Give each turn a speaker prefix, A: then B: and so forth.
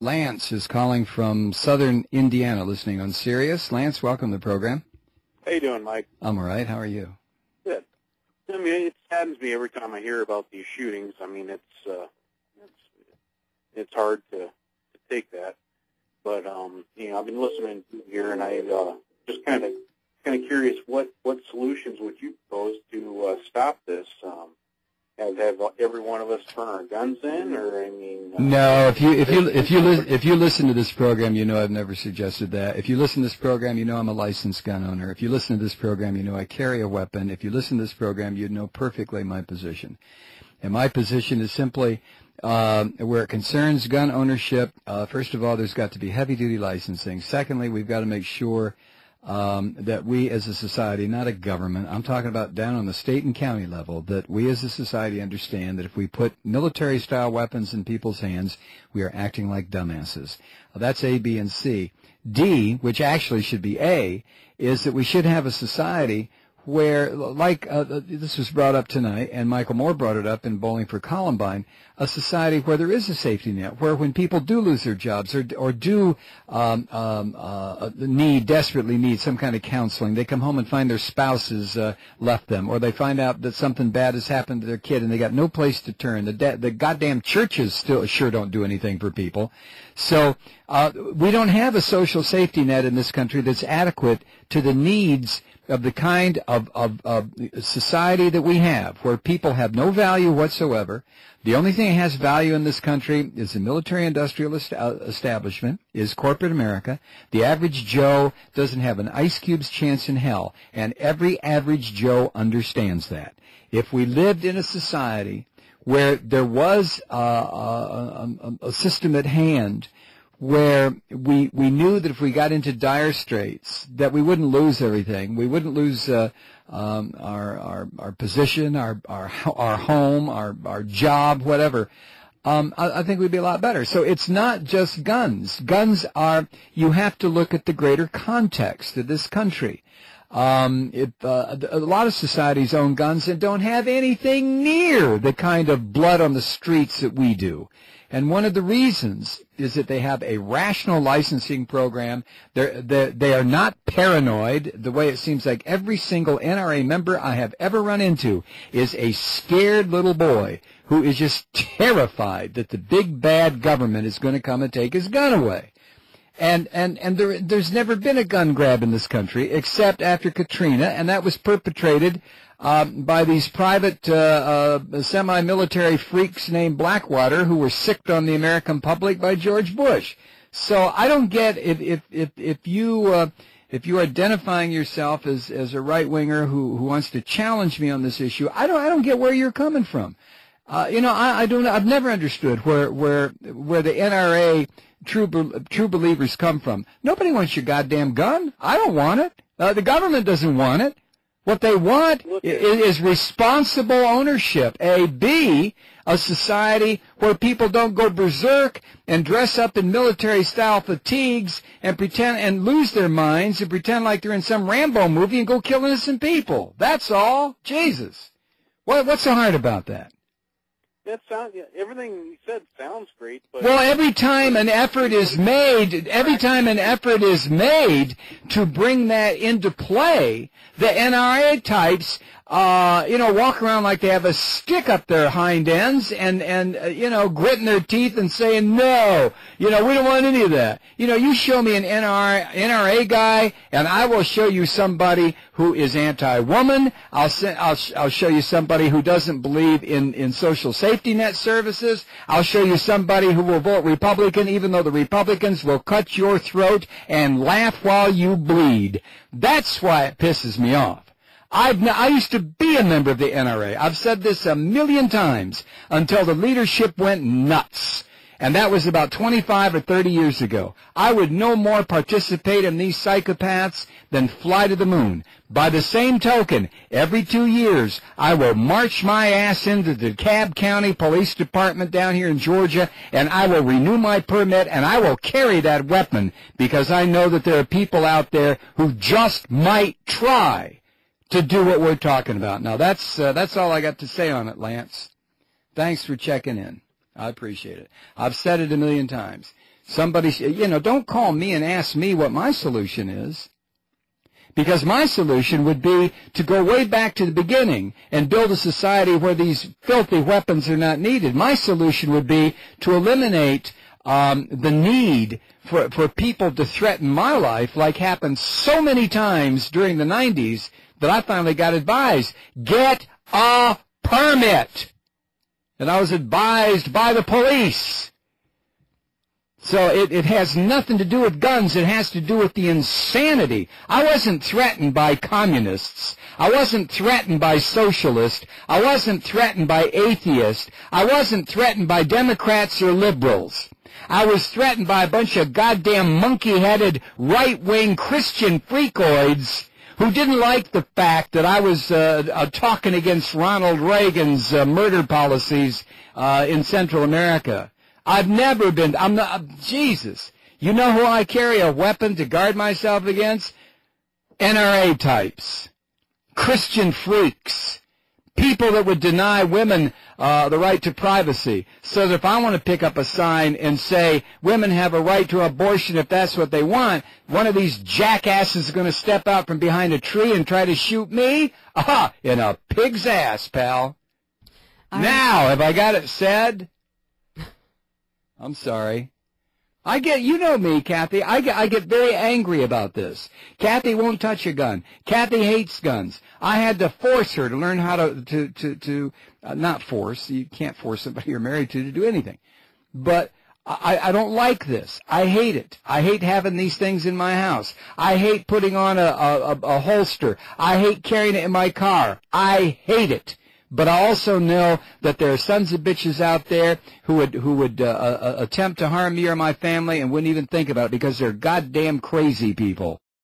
A: Lance is calling from southern Indiana, listening on Sirius. Lance, welcome to the program.
B: How you doing, Mike?
A: I'm all right. How are you?
B: Good. I mean, it saddens me every time I hear about these shootings. I mean, it's hard to take that. But you know, I've been listening here, and I just kind of curious, what solutions would you propose to stop this? Have every one of us turn our guns in, or I mean?
A: No. If you listen to this program, you know I've never suggested that. If you listen to this program, you know I'm a licensed gun owner. If you listen to this program, you know I carry a weapon. If you listen to this program, you know perfectly my position. And my position is simply, where it concerns gun ownership, first of all, there's got to be heavy-duty licensing. Secondly, we've got to make sure that we as a society, not a government, I'm talking about down on the state and county level, that we as a society understand that if we put military-style weapons in people's hands, we are acting like dumbasses. That's A, B, and C. D, which actually should be A, is that we should have a society where, like this was brought up tonight, and Michael Moore brought it up in Bowling for Columbine, a society where there is a safety net, where when people do lose their jobs or do desperately need some kind of counseling, they come home and find their spouses left them, or they find out that something bad has happened to their kid and they got no place to turn. The goddamn churches still sure don't do anything for people. So we don't have a social safety net in this country that's adequate to the needs of the kind of society that we have, where people have no value whatsoever. The only thing that has value in this country is the military-industrial establishment, is corporate America. The average Joe doesn't have an ice cube's chance in hell, and every average Joe understands that. If we lived in a society where there was a system at hand where we knew that if we got into dire straits, that we wouldn't lose everything. We wouldn't lose our position, our home, our job, whatever. I think we'd be a lot better. So it's not just guns. Guns are, you have to look at the greater context of this country. A lot of societies own guns and don't have anything near the kind of blood on the streets that we do. And one of the reasons is that they have a rational licensing program. They are not paranoid the way it seems like every single NRA member I have ever run into is a scared little boy who is just terrified that the big bad government is going to come and take his gun away. And there's never been a gun grab in this country except after Katrina, and that was perpetrated by these private semi-military freaks named Blackwater who were sicked on the American public by George Bush. So I don't get if you identifying yourself as a right-winger who wants to challenge me on this issue, I don't get where you're coming from. I've never understood where the NRA true believers come from. Nobody wants your goddamn gun. I don't want it. The government doesn't want it. What they want is responsible ownership. B, a society where people don't go berserk and dress up in military-style fatigues and pretend and lose their minds and pretend like they're in some Rambo movie and go kill innocent people. That's all. Jesus. What's so hard about that?
B: That sounds, everything you said sounds great, but
A: well, every time an effort is made to bring that into play, the NRA types, walk around like they have a stick up their hind ends and gritting their teeth and saying, no, we don't want any of that. You show me an NRA guy and I will show you somebody who is anti-woman. I'll show you somebody who doesn't believe in social safety net services. I'll show you somebody who will vote Republican even though the Republicans will cut your throat and laugh while you bleed. That's why it pisses me off. I used to be a member of the NRA. I've said this a million times until the leadership went nuts. And that was about 25 or 30 years ago. I would no more participate in these psychopaths than fly to the moon. By the same token, every 2 years, I will march my ass into the DeKalb County Police Department down here in Georgia, and I will renew my permit, and I will carry that weapon because I know that there are people out there who just might try to do what we're talking about. Now, that's all I got to say on it, Lance. Thanks for checking in. I appreciate it. I've said it a million times. Somebody, don't call me and ask me what my solution is. Because my solution would be to go way back to the beginning and build a society where these filthy weapons are not needed. My solution would be to eliminate the need for people to threaten my life, like happened so many times during the 90s that I finally got advised, get a permit. And I was advised by the police. So it has nothing to do with guns. It has to do with the insanity. I wasn't threatened by communists. I wasn't threatened by socialists. I wasn't threatened by atheists. I wasn't threatened by Democrats or liberals. I was threatened by a bunch of goddamn monkey-headed right-wing Christian freakoids who didn't like the fact that I was talking against Ronald Reagan's murder policies in Central America. I've never been, Jesus. You know who I carry a weapon to guard myself against? NRA types, Christian freaks, people that would deny women the right to privacy. So that if I want to pick up a sign and say women have a right to abortion if that's what they want, one of these jackasses is going to step out from behind a tree and try to shoot me? Aha, in a pig's ass, pal. Now, have I got it said? I'm sorry. You know me, Kathy. I get very angry about this. Kathy won't touch a gun. Kathy hates guns. I had to force her to learn how to not force. You can't force somebody you're married to do anything. But I don't like this. I hate it. I hate having these things in my house. I hate putting on a holster. I hate carrying it in my car. I hate it. But I also know that there are sons of bitches out there who would attempt to harm me or my family and wouldn't even think about it because they're goddamn crazy people.